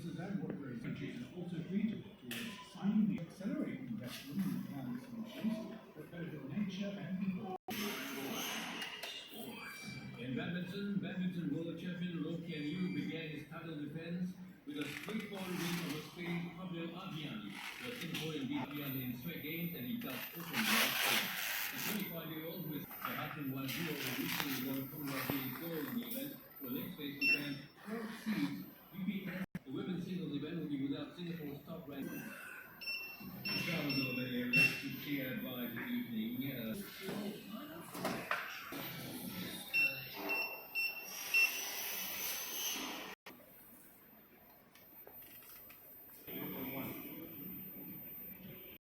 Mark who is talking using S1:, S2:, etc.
S1: businesses and workers countries have also agreed towards signing the accelerated investment in climate solutions that benefit nature and people.
S2: In badminton world champion Loki and Yu began his title defense with a straightforward win over Spain's Pablo Aviani. The Singaporean beat Aviani in straight games and he got open the last game. The 25-year-old who is the Hatin Wazir recently